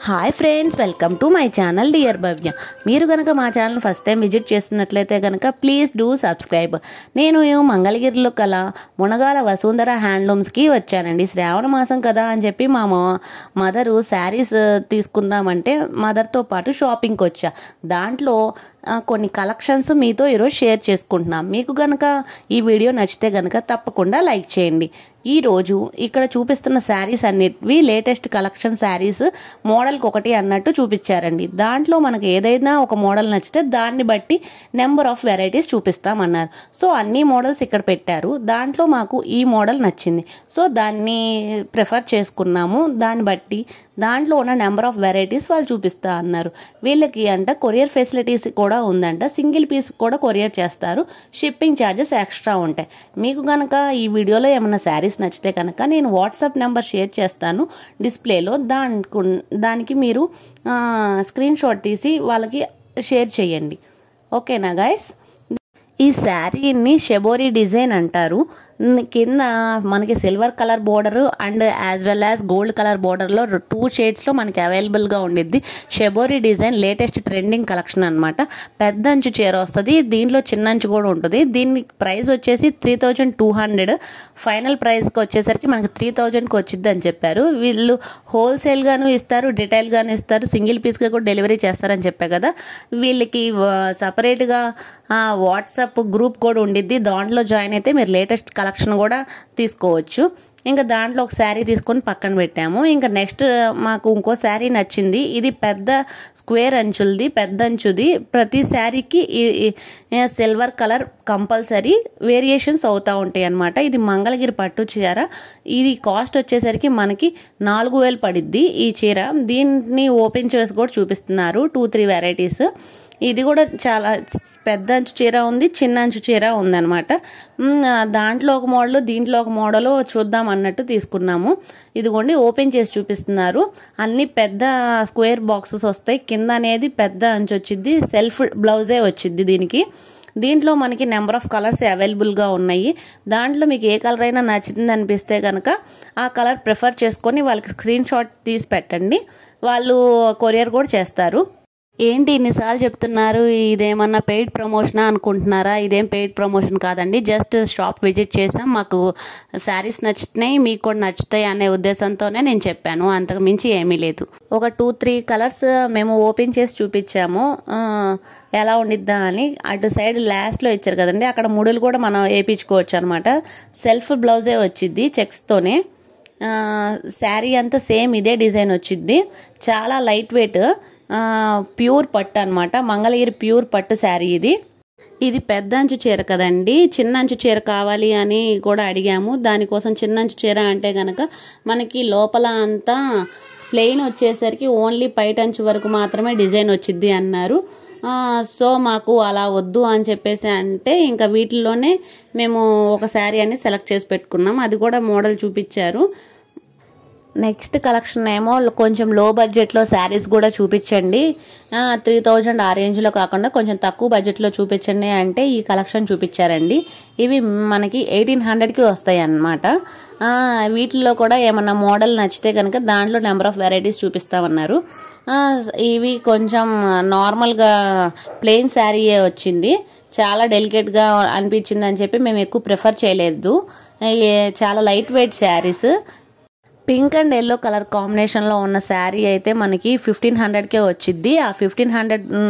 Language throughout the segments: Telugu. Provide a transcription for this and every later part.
Hi friends, welcome to my channel dear Bhavya. మీరు కనుక మా ఛానల్ ఫస్ట్ టైం విజిట్ చేస్తున్నట్లయితే కనుక ప్లీజ్ డూ సబ్స్క్రైబ్. నేను మంగళగిరిలో కల మునగాల వసుంధర హ్యాండ్లూమ్స్కి వచ్చానండి. శ్రావణ మాసం కదా అని చెప్పి మా మదరు శారీస్ తీసుకుందామంటే మదర్తో పాటు షాపింగ్కి వచ్చా. దాంట్లో కొన్ని కలెక్షన్స్ మీతో ఈరోజు షేర్ చేసుకుంటున్నాం. మీకు కనుక ఈ వీడియో నచ్చితే కనుక తప్పకుండా లైక్ చేయండి. ఈరోజు ఇక్కడ చూపిస్తున్న శారీస్ అన్నిటివి లేటెస్ట్ కలెక్షన్ శారీస్, మోడల్కి ఒకటి అన్నట్టు చూపించారండి. దాంట్లో మనకు ఏదైనా ఒక మోడల్ నచ్చితే దాన్ని బట్టి నెంబర్ ఆఫ్ వెరైటీస్ చూపిస్తామన్నారు. సో అన్ని మోడల్స్ ఇక్కడ పెట్టారు. దాంట్లో మాకు ఈ మోడల్ నచ్చింది, సో దాన్ని ప్రిఫర్ చేసుకున్నాము. దాన్ని బట్టి దాంట్లో ఉన్న నెంబర్ ఆఫ్ వెరైటీస్ వాళ్ళు చూపిస్తా అన్నారు. వీళ్ళకి అంట కొరియర్ ఫెసిలిటీస్ కూడా ఉందంట. సింగిల్ పీస్ కూడా కొరియర్ చేస్తారు. షిప్పింగ్ ఛార్జెస్ ఎక్స్ట్రా ఉంటాయి. మీకు కనుక ఈ వీడియోలో ఏమైనా శారీస్ నచ్చితే కనుక నేను వాట్సాప్ నెంబర్ షేర్ చేస్తాను డిస్ప్లేలో. దానికి మీరు స్క్రీన్ షాట్ తీసి వాళ్ళకి షేర్ చేయండి. ఓకేనా గైస్? ఈ శారీని షెబోరీ డిజైన్ అంటారు. కింద మనకి silver colour border and as well as gold colour బోర్డర్లో 2 షేడ్స్లో మనకి అవైలబుల్గా ఉండిద్ది. Shibori design latest trending collection అనమాట. పెద్ద అంచు చీర వస్తుంది, దీంట్లో చిన్న అంచు కూడా ఉంటుంది. దీని ప్రైస్ వచ్చేసి 3200. ఫైనల్ ప్రైస్కి వచ్చేసరికి మనకి 3000కి వచ్చింది అని చెప్పారు. వీళ్ళు హోల్సేల్గాను ఇస్తారు, రిటైల్గాను ఇస్తారు, సింగిల్ పీస్గా కూడా డెలివరీ చేస్తారని చెప్పా కదా. వీళ్ళకి సపరేట్గా వాట్సాప్ గ్రూప్ కూడా ఉండిద్ది. దాంట్లో జాయిన్ అయితే మీరు లేటెస్ట్ కలెక్షన్ కూడా తీసుకోవచ్చు. ఇంకా దాంట్లో ఒక శారీ తీసుకొని పక్కన పెట్టాము. ఇంకా నెక్స్ట్ మాకు ఇంకో శారీ నచ్చింది. ఇది పెద్ద స్క్వేర్ అంచులది, పెద్ద అంచుది. ప్రతి శారీకి సిల్వర్ కలర్ కంపల్సరీ వేరియేషన్స్ అవుతూ ఉంటాయి అన్నమాట. ఇది మంగళగిరి పట్టు చీర. ఇది కాస్ట్ వచ్చేసరికి మనకి 4000 పడిద్ది ఈ చీర. దీన్ని ఓపెన్ చేసి కూడా చూపిస్తున్నారు 2-3 వెరైటీస్. ఇది కూడా చాలా పెద్ద అంచు చీర ఉంది, చిన్న అంచు చీర ఉందన్నమాట. దాంట్లో ఒక మోడల్, దీంట్లో ఒక మోడల్ చూద్దాం అన్నట్టు తీసుకున్నాము. ఇదిగోండి ఓపెన్ చేసి చూపిస్తున్నారు. అన్ని పెద్ద స్క్వేర్ బాక్సెస్ వస్తాయి. కింద అనేది పెద్ద అంచు వచ్చింది. సెల్ఫ్ బ్లౌజే వచ్చింది దీనికి. దీంట్లో మనకి నెంబర్ ఆఫ్ కలర్స్ అవైలబుల్గా ఉన్నాయి. దాంట్లో మీకు ఏ కలర్ అయినా నచ్చింది అనిపిస్తే కనుక ఆ కలర్ ప్రిఫర్ చేసుకొని వాళ్ళకి స్క్రీన్ షాట్ తీసి పెట్టండి. వాళ్ళు కొరియర్ కూడా చేస్తారు. ఏంటి ఇన్నిసార్లు చెప్తున్నారు, ఇదేమన్నా పెయిడ్ ప్రమోషనా అనుకుంటున్నారా? ఇదేం పెయిడ్ ప్రమోషన్ కాదండి. జస్ట్ షాప్ విజిట్ చేసాం, మాకు శారీస్ నచ్చుతున్నాయి, మీకు కూడా నచ్చుతాయి అనే ఉద్దేశంతోనే నేను చెప్పాను. అంతకు మించి ఏమీ లేదు. ఒక 2-3 కలర్స్ మేము ఓపెన్ చేసి చూపించాము ఎలా ఉండిద్దా అని. అటు సైడ్ లాస్ట్లో ఇచ్చారు కదండి, అక్కడ ముడులు కూడా మనం వేయించుకోవచ్చు అనమాట. సెల్ఫ్ బ్లౌజే వచ్చింది చెక్స్తోనే. శారీ అంతా సేమ్ ఇదే డిజైన్ వచ్చింది. చాలా లైట్ వెయిట్, ప్యూర్ పట్టు అనమాట. మంగళగిరి ప్యూర్ పట్టు శారీ ఇది. ఇది పెద్ద అంచు చీర కదండి, చిన్న అంచు చీర కావాలి అని కూడా అడిగాము. దానికోసం చిన్న అంచు చీర అంటే కనుక మనకి లోపల అంతా ప్లెయిన్ వచ్చేసరికి ఓన్లీ పైట అంచు వరకు మాత్రమే డిజైన్ వచ్చింది అన్నారు. సో మాకు అలా వద్దు అని చెప్పేసి అంటే ఇంకా వీటిల్లోనే మేము ఒక శారీ అని సెలెక్ట్ చేసి పెట్టుకున్నాం. అది కూడా మోడల్ చూపించారు. నెక్స్ట్ కలెక్షన్ ఏమో కొంచెం లో బడ్జెట్లో శారీస్ కూడా చూపించండి, 3000 ఆ రేంజ్లో కాకుండా కొంచెం తక్కువ బడ్జెట్లో చూపించండి అంటే ఈ కలెక్షన్ చూపించారండి. ఇవి మనకి 1800కి వస్తాయి అన్నమాట. వీటిల్లో కూడా ఏమన్నా మోడల్ నచ్చితే కనుక దాంట్లో నెంబర్ ఆఫ్ వెరైటీస్ చూపిస్తామన్నారు. ఇవి కొంచెం నార్మల్గా ప్లెయిన్ శారీయే వచ్చింది. చాలా డెలికేట్గా అనిపించింది అని చెప్పి మేము ఎక్కువ ప్రిఫర్ చేయలేదు. చాలా light weight saris. Pink and yellow colour కాంబినేషన్లో ఉన్న శారీ అయితే మనకి 1500కే వచ్చింది. ఆ 1500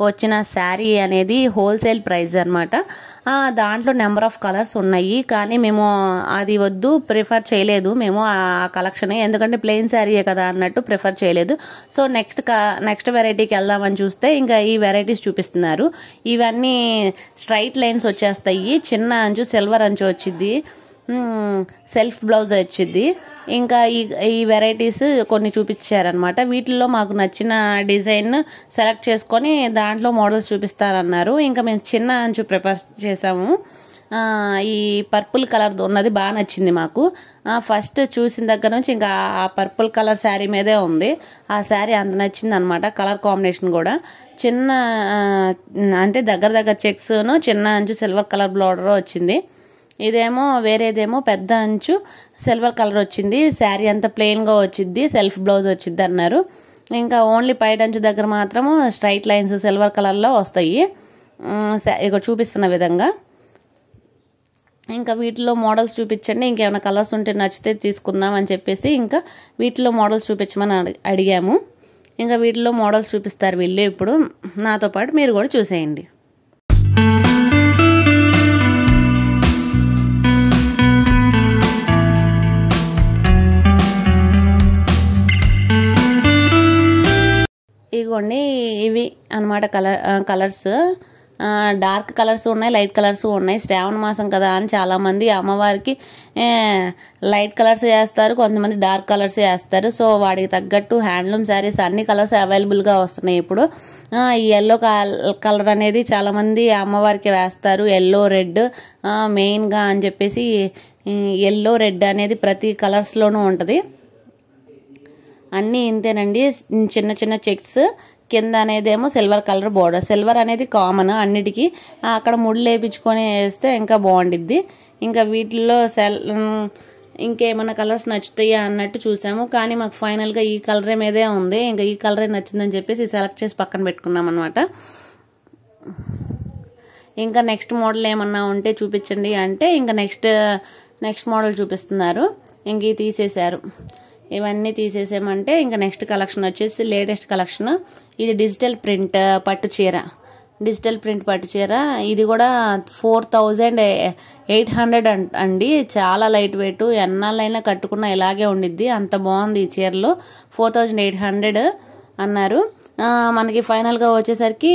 వచ్చిన శారీ అనేది హోల్సేల్ ప్రైస్ అనమాట. దాంట్లో నెంబర్ ఆఫ్ కలర్స్ ఉన్నాయి, కానీ మేము అది వద్దు ప్రిఫర్ చేయలేదు మేము ఆ కలెక్షన్. ఎందుకంటే ప్లెయిన్ శారీయే కదా అన్నట్టు ప్రిఫర్ చేయలేదు. సో నెక్స్ట్ వెరైటీకి వెళ్దామని చూస్తే ఇంకా ఈ వెరైటీస్ చూపిస్తున్నారు. ఇవన్నీ స్ట్రైట్ లైన్స్ వచ్చేస్తాయి. చిన్న అంచు సిల్వర్ అంచు వచ్చింది, సెల్ఫ్ బ్లౌజ్ వచ్చింది. ఇంకా ఈ వెరైటీస్ కొన్ని చూపించారనమాట. వీటిల్లో మాకు నచ్చిన డిజైన్ సెలెక్ట్ చేసుకొని దాంట్లో మోడల్స్ చూపిస్తారన్నారు. ఇంకా మేము చిన్న అంచు ప్రిఫర్ చేసాము. ఈ పర్పుల్ కలర్ ఉన్నది బాగా నచ్చింది మాకు. ఫస్ట్ చూసిన దగ్గర నుంచి ఇంకా ఆ పర్పుల్ కలర్ శారీ మీదే ఉంది. ఆ శారీ అంత నచ్చింది అనమాట. కలర్ కాంబినేషన్ కూడా చిన్న అంటే దగ్గర చెక్స్ను చిన్న అంచు సిల్వర్ కలర్ బోర్డర్ వచ్చింది. ఇదేమో వేరేదేమో పెద్ద అంచు సిల్వర్ కలర్ వచ్చింది. శారీ అంతా ప్లెయిన్గా వచ్చింది, సెల్ఫ్ బ్లౌజ్ వచ్చింది అన్నారు. ఇంకా ఓన్లీ పైటంచు దగ్గర మాత్రము స్ట్రైట్ లైన్స్ సిల్వర్ కలర్లో వస్తాయి, ఇక చూపిస్తున్న విధంగా. ఇంకా వీటిలో మోడల్స్ చూపించండి, ఇంకేమైనా కలర్స్ ఉంటే నచ్చితే తీసుకుందాం అని చెప్పేసి ఇంకా వీటిలో మోడల్స్ చూపించమని అడిగాము. ఇంకా వీటిలో మోడల్స్ చూపిస్తారు వీళ్ళు. ఇప్పుడు నాతో పాటు మీరు కూడా చూసేయండి. ఇదిగోండి ఇవి అన్నమాట కలర్స్. డార్క్ కలర్స్ ఉన్నాయి, లైట్ కలర్స్ ఉన్నాయి. శ్రావణ మాసం కదా అని చాలామంది అమ్మవారికి లైట్ కలర్స్ వేస్తారు, కొంతమంది డార్క్ కలర్స్ వేస్తారు. సో వాటికి తగ్గట్టు హ్యాండ్లూమ్ శారీస్ అన్ని కలర్స్ అవైలబుల్గా వస్తున్నాయి ఇప్పుడు. ఈ ఎల్లో కలర్ అనేది చాలామంది అమ్మవారికి వేస్తారు, ఎల్లో రెడ్ మెయిన్గా అని చెప్పేసి. ఎల్లో రెడ్ అనేది ప్రతి కలర్స్లోనూ ఉంటుంది. అన్నీ ఇంతేనండి, చిన్న చిన్న చెక్స్ కింద అనేదేమో సిల్వర్ కలర్ బోర్డర్. సిల్వర్ అనేది కామన్ అన్నిటికీ, అక్కడ ముళ్ళు వేయించుకొని వేస్తే ఇంకా బాగుండిద్ది. ఇంకా వీటిల్లో ఇంకేమైనా కలర్స్ నచ్చుతాయా అన్నట్టు చూసాము, కానీ మాకు ఫైనల్గా ఈ కలరే మీదే ఉంది. ఇంకా ఈ కలరే నచ్చిందని చెప్పేసి సెలెక్ట్ చేసి పక్కన పెట్టుకున్నాం అనమాట. ఇంకా నెక్స్ట్ మోడల్ ఏమన్నా ఉంటే చూపించండి అంటే ఇంకా నెక్స్ట్ మోడల్ చూపిస్తున్నారు. ఇంక ఇవి తీసేశారు, ఇవన్నీ తీసేసామంటే ఇంకా నెక్స్ట్ కలెక్షన్ వచ్చేసి లేటెస్ట్ కలెక్షన్. ఇది డిజిటల్ ప్రింట్ పట్టు చీర, డిజిటల్ ప్రింట్ పట్టు చీర. ఇది కూడా 4800 అండి. చాలా లైట్ వెయిట్, ఎన్నాళ్ళైనా కట్టుకున్నా ఇలాగే ఉండిద్ది, అంత బాగుంది ఈ చీరలో. 4800 అన్నారు. మనకి ఫైనల్గా వచ్చేసరికి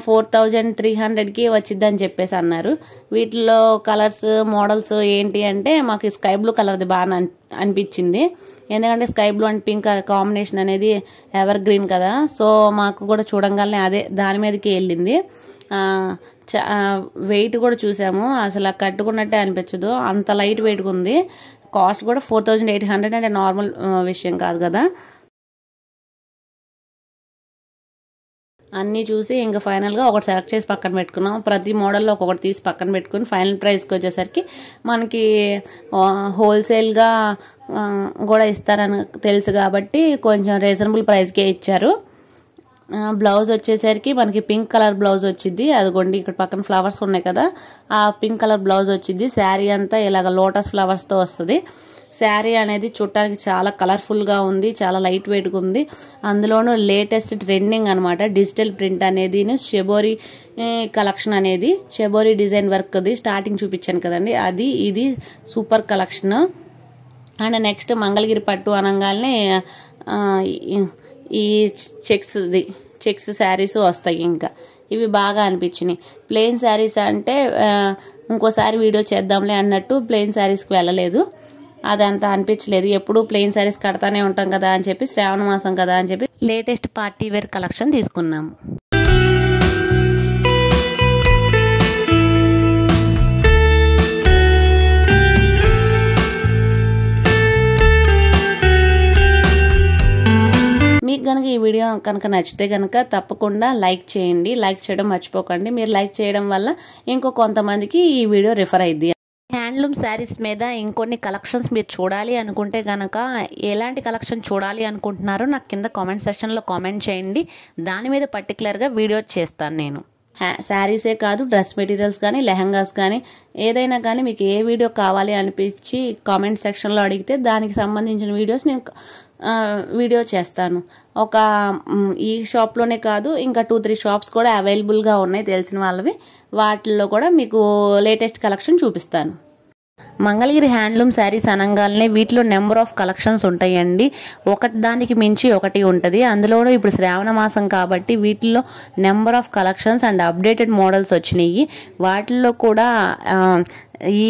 4300కి వచ్చిద్దని చెప్పేసి అన్నారు. వీటిలో కలర్స్ మోడల్స్ ఏంటి అంటే మాకు స్కై బ్లూ కలర్ది బాగా అనిపించింది, ఎందుకంటే sky blue and pink combination అనేది ఎవర్ గ్రీన్ కదా. సో మాకు కూడా చూడంగానే అదే దాని మీదకి వెళ్ళింది. వెయిట్ కూడా చూసాము, అసలు కట్టుకున్నట్టే అనిపించదు, అంత లైట్ వెయిట్గా ఉంది. కాస్ట్ కూడా 4800 అంటే నార్మల్ విషయం కాదు కదా. అన్నీ చూసి ఇంకా ఫైనల్గా ఒకటి సెలెక్ట్ చేసి పక్కన పెట్టుకున్నాం. ప్రతి మోడల్లో ఒక్కొక్కటి తీసి పక్కన పెట్టుకుని ఫైనల్ ప్రైస్కి వచ్చేసరికి మనకి హోల్సేల్గా కూడా ఇస్తారని తెలుసు కాబట్టి కొంచెం రీజనబుల్ ప్రైస్కే ఇచ్చారు. బ్లౌజ్ వచ్చేసరికి మనకి పింక్ కలర్ బ్లౌజ్ వచ్చింది. అదిగోండి ఇక్కడ పక్కన ఫ్లవర్స్ ఉన్నాయి కదా, ఆ పింక్ కలర్ బ్లౌజ్ వచ్చింది. శారీ అంతా ఇలాగ లోటస్ ఫ్లవర్స్తో వస్తుంది. శారీ అనేది చూడటానికి చాలా కలర్ఫుల్గా ఉంది, చాలా లైట్ వెయిట్గా ఉంది. అందులోనూ లేటెస్ట్ ట్రెండింగ్ అనమాట డిజిటల్ ప్రింట్ అనేది. షెబోరీ కలెక్షన్ అనేది షెబోరీ డిజైన్ వర్క్ది స్టార్టింగ్ చూపించాను కదండి, అది ఇది super collection. And next Mangalagiri పట్టు అనగానే ఈ చెక్స్ శారీస్ వస్తాయి. ఇంకా ఇవి బాగా అనిపించినాయి. ప్లెయిన్ శారీస్ అంటే ఇంకోసారి వీడియో చేద్దాంలే అన్నట్టు ప్లెయిన్ శారీస్కి వెళ్ళలేదు, అదంతా అనిపించలేదు. ఎప్పుడు ప్లెయిన్ శారీస్ కడతానే ఉంటాం కదా అని చెప్పి, శ్రావణ మాసం కదా అని చెప్పి లేటెస్ట్ పార్టీ వేర్ కలెక్షన్ తీసుకున్నాము. మీకు కనుక ఈ వీడియో కనుక నచ్చితే కనుక తప్పకుండా లైక్ చేయండి, లైక్ చేయడం మర్చిపోకండి. మీరు లైక్ చేయడం వల్ల ఇంకో కొంతమందికి ఈ వీడియో రిఫర్ అయ్యిద్ది. హ్యాండ్లూమ్ శారీస్ మీద ఇంకొన్ని కలెక్షన్స్ మీరు చూడాలి అనుకుంటే కనుక ఎలాంటి కలెక్షన్ చూడాలి అనుకుంటున్నారో నాకు కింద కామెంట్ సెక్షన్లో కామెంట్ చేయండి, దాని మీద పర్టికులర్గా వీడియో చేస్తాను నేను. శారీసే కాదు, డ్రెస్ మెటీరియల్స్ కానీ, లెహంగాస్ కానీ, ఏదైనా కానీ మీకు ఏ వీడియో కావాలి అనిపించి కామెంట్ సెక్షన్లో అడిగితే దానికి సంబంధించిన వీడియోస్ నేను వీడియో చేస్తాను. ఈ షాప్లోనే కాదు, ఇంకా 2-3 షాప్స్ కూడా అవైలబుల్గా ఉన్నాయి తెలిసిన వాళ్ళవి, వాటిల్లో కూడా మీకు లేటెస్ట్ కలెక్షన్ చూపిస్తాను. మంగళగిరి హ్యాండ్లూమ్ శారీస్ అనగానే వీటిలో నెంబర్ ఆఫ్ కలెక్షన్స్ ఉంటాయండి, ఒకటి దానికి మించి ఒకటి ఉంటుంది. అందులోనూ ఇప్పుడు శ్రావణ మాసం కాబట్టి వీటిల్లో number of collections and updated models వచ్చినాయి. వాటిల్లో కూడా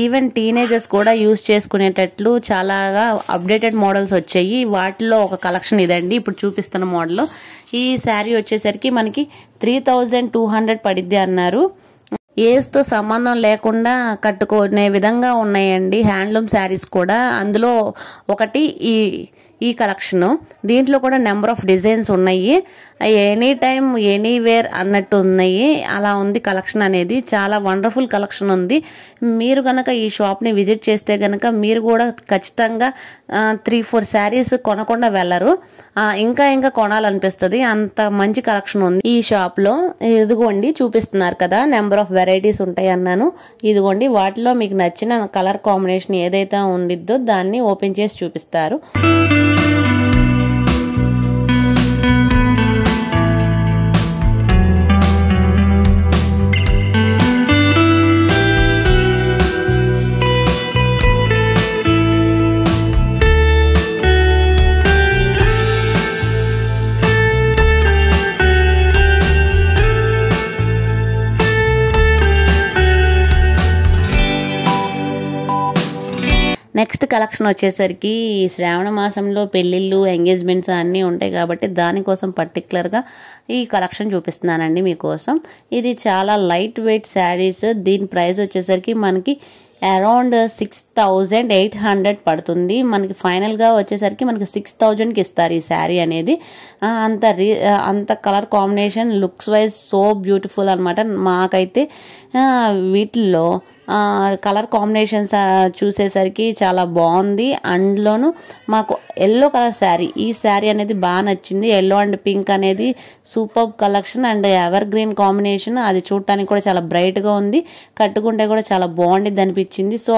ఈవెన్ టీనేజర్స్ కూడా యూజ్ చేసుకునేటట్లు చాలాగా అప్డేటెడ్ మోడల్స్ వచ్చాయి. వాటిలో ఒక కలెక్షన్ ఇదండి ఇప్పుడు చూపిస్తున్న మోడల్. ఈ శారీ వచ్చేసరికి మనకి 3200 పడిద్ది అన్నారు. ఏజ్తో సంబంధం లేకుండా కట్టుకునే విధంగా ఉన్నాయండి హ్యాండ్లూమ్ శారీస్ కూడా. అందులో ఒకటి ఈ కలెక్షన్. దీంట్లో కూడా నెంబర్ ఆఫ్ డిజైన్స్ ఉన్నాయి, ఎనీ టైమ్ ఎనీవేర్ అన్నట్టు ఉన్నాయి. అలా ఉంది కలెక్షన్ అనేది, చాలా వండర్ఫుల్ కలెక్షన్ ఉంది. మీరు కనుక ఈ షాప్ని విజిట్ చేస్తే కనుక మీరు కూడా ఖచ్చితంగా 3-4 శారీస్ కొనకుండా వెళ్ళరు, ఇంకా ఇంకా కొనాలనిపిస్తుంది, అంత మంచి కలెక్షన్ ఉంది ఈ షాప్లో. ఇదిగోండి చూపిస్తున్నారు కదా, నెంబర్ ఆఫ్ వెరైటీస్ ఉంటాయి అన్నాను. ఇదిగోండి వాటిలో మీకు నచ్చిన కలర్ కాంబినేషన్ ఏదైతే ఉండిద్దో దాన్ని ఓపెన్ చేసి చూపిస్తారు. నెక్స్ట్ కలెక్షన్ వచ్చేసరికి శ్రావణ మాసంలో పెళ్ళిళ్ళు, ఎంగేజ్మెంట్స్ అన్నీ ఉంటాయి కాబట్టి దానికోసం పర్టికులర్గా ఈ కలెక్షన్ చూపిస్తున్నానండి మీకోసం. ఇది చాలా లైట్ వెయిట్ శారీస్. దీని ప్రైస్ వచ్చేసరికి మనకి అరౌండ్ 6,800 పడుతుంది. మనకి ఫైనల్గా వచ్చేసరికి మనకి 6,000కి ఇస్తారు ఈ శారీ అనేది. అంత colour combination looks wise so beautiful అనమాట. మాకైతే వీటిల్లో కలర్ కాంబినేషన్స్ చూసేసరికి చాలా బాగుంది. అందులోనూ మాకు ఎల్లో కలర్ శారీ, ఈ శారీ అనేది బాగా నచ్చింది. ఎల్లో అండ్ పింక్ అనేది super collection and ever green combination. అది చూడటానికి కూడా చాలా బ్రైట్గా ఉంది, కట్టుకుంటే కూడా చాలా బాగుండిద్ది అనిపించింది. సో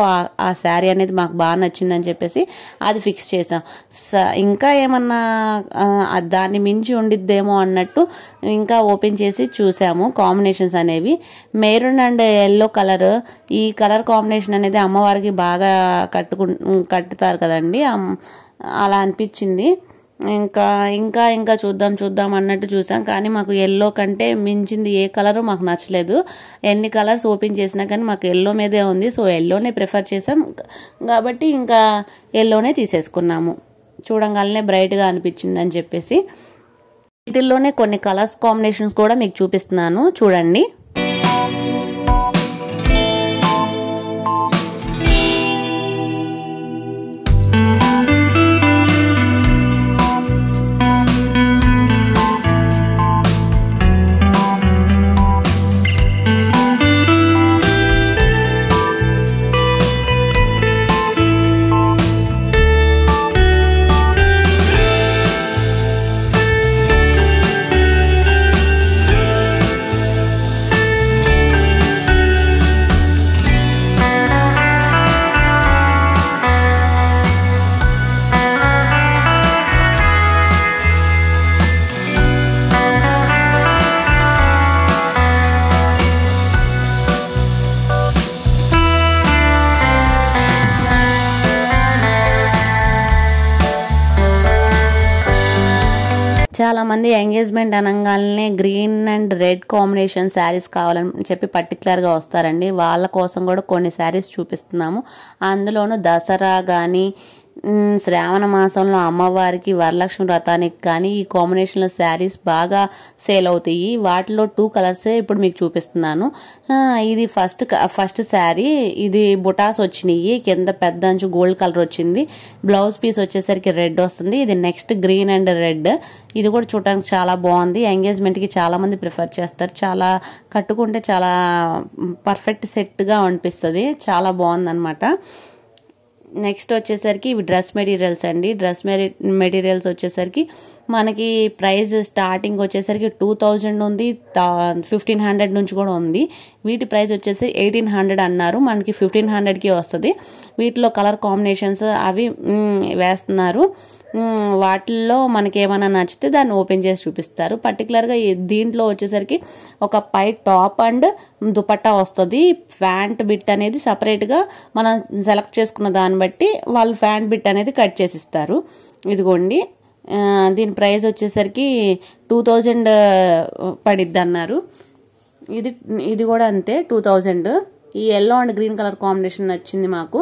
ఆ శారీ అనేది మాకు బాగా నచ్చిందని చెప్పేసి అది ఫిక్స్ చేసాం. ఇంకా ఏమన్నా దాన్ని మించి ఉండిద్దేమో అన్నట్టు ఇంకా ఓపెన్ చేసి చూసాము కాంబినేషన్స్ అనేవి. మెరూన్ అండ్ ఎల్లో కలర్, ఈ కలర్ కాంబినేషన్ అనేది అమ్మవారికి బాగా కట్టుతారు కదండి, అలా అనిపించింది. ఇంకా చూద్దాం అన్నట్టు చూసాం, కానీ మాకు ఎల్లో కంటే మించింది ఏ కలరు మాకు నచ్చలేదు. ఎన్ని కలర్స్ ఓపెన్ చేసినా కానీ మాకు ఎల్లో మీదే ఉంది. సో ఎల్లోనే ప్రిఫర్ చేసాం కాబట్టి ఇంకా ఎల్లోనే తీసేసుకున్నాము. చూడంగానే బ్రైట్గా అనిపించింది అని చెప్పేసి. వీటిల్లోనే కొన్ని కలర్స్ కాంబినేషన్స్ కూడా మీకు చూపిస్తున్నాను చూడండి. చాలా మంది ఎంగేజ్మెంట్ అనగానే green and red combination saris కావాలని చెప్పి పర్టికులర్గా వస్తారండి. వాళ్ళ కోసం కూడా కొన్ని శారీస్ చూపిస్తున్నాము. అందులోనూ దసరా కానీ శ్రావణ మాసంలో అమ్మవారికి వరలక్ష్మి వ్రతానికి కానీ ఈ కాంబినేషన్లో శారీస్ బాగా సేల్ అవుతాయి. వాటిలో 2 కలర్సే ఇప్పుడు మీకు చూపిస్తున్నాను. ఇది ఫస్ట్ శారీ, ఇది బుటాస్ వచ్చినాయి, కింద పెద్ద అంచు గోల్డ్ కలర్ వచ్చింది, బ్లౌజ్ పీస్ వచ్చేసరికి రెడ్ వస్తుంది. ఇది నెక్స్ట్ గ్రీన్ అండ్ రెడ్. ఇది కూడా చూడడానికి చాలా బాగుంది. ఎంగేజ్మెంట్కి చాలా మంది ప్రిఫర్ చేస్తారు, చాలా కట్టుకుంటే చాలా పర్ఫెక్ట్ సెట్గా అనిపిస్తుంది, చాలా బాగుంది అనమాట. నెక్స్ట్ వచ్చేసరికి ఇవి డ్రెస్ మెటీరియల్స్ అండి. డ్రెస్ మెటీరియల్స్ వచ్చేసరికి మనకి ప్రైస్ స్టార్టింగ్ వచ్చేసరికి 2000 ఉంది, 1500 నుంచి కూడా ఉంది. వీటి ప్రైస్ వచ్చేసి 1800 అన్నారు, మనకి 1500కి వస్తుంది. వీటిలో కలర్ కాంబినేషన్స్ అవి వేస్తున్నారు. వాటిల్లో మనకి ఏమైనా నచ్చితే దాన్ని ఓపెన్ చేసి చూపిస్తారు. పర్టికులర్గా దీంట్లో వచ్చేసరికి ఒక పై టాప్ అండ్ దుపట్టా వస్తుంది. ప్యాంట్ బిట్ అనేది సపరేట్గా మనం సెలెక్ట్ చేసుకున్న దాన్ని బట్టి వాళ్ళు ప్యాంట్ బిట్ అనేది కట్ చేసిస్తారు. ఇదిగోండి, దీని ప్రైస్ వచ్చేసరికి 2000 పడిద్ది అన్నారు. ఇది కూడా అంతే 2000. ఈ yellow and green colour combination నచ్చింది మాకు.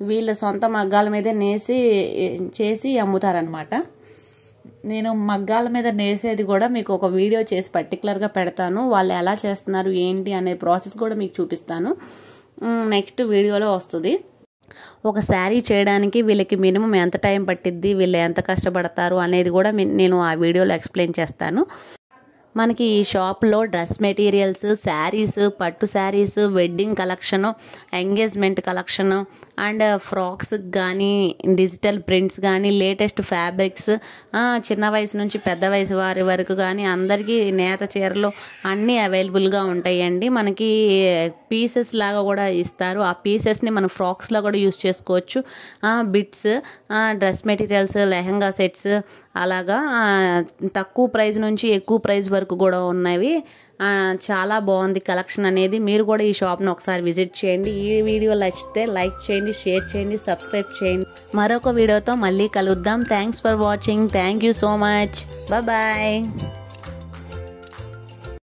వీళ్ళ సొంత మగ్గాల మీద చేసి అమ్ముతారనమాట. నేను మగ్గాల మీద నేసేది కూడా మీకు ఒక వీడియో చేసి పర్టికులర్గా పెడతాను. వాళ్ళు ఎలా చేస్తున్నారు ఏంటి అనే ప్రాసెస్ కూడా మీకు చూపిస్తాను, నెక్స్ట్ వీడియోలో వస్తుంది. ఒక శారీ చేయడానికి వీళ్ళకి మినిమం ఎంత టైం పట్టిద్ది, వీళ్ళు ఎంత కష్టపడతారు అనేది కూడా నేను ఆ వీడియోలో ఎక్స్ప్లెయిన్ చేస్తాను. మనకి ఈ షాప్లో డ్రెస్ మెటీరియల్స్, శారీస్, పట్టు saris, wedding collection, engagement collection and frocks కానీ, డిజిటల్ ప్రింట్స్ కానీ, లేటెస్ట్ ఫ్యాబ్రిక్స్, చిన్న వయసు నుంచి పెద్ద వయసు వారి వరకు కానీ అందరికీ నేత చీరలు అన్నీ అవైలబుల్గా ఉంటాయండి. మనకి పీసెస్ లాగా కూడా ఇస్తారు. ఆ పీసెస్ని మనం ఫ్రాక్స్లో కూడా యూస్ చేసుకోవచ్చు. Bits, dress materials, lehenga sets అలాగా తక్కువ ప్రైస్ నుంచి ఎక్కువ ప్రైస్ వరకు కూడా ఉన్నవి. చాలా బాగుంది కలెక్షన్ అనేది. మీరు కూడా ఈ షాప్ను ఒకసారి విజిట్ చేయండి. ఈ వీడియో నచ్చితే లైక్ చేయండి, షేర్ చేయండి, సబ్స్క్రైబ్ చేయండి. మరొక వీడియోతో మళ్ళీ కలుద్దాం. Thanks for watching. Thank you so much. Bye.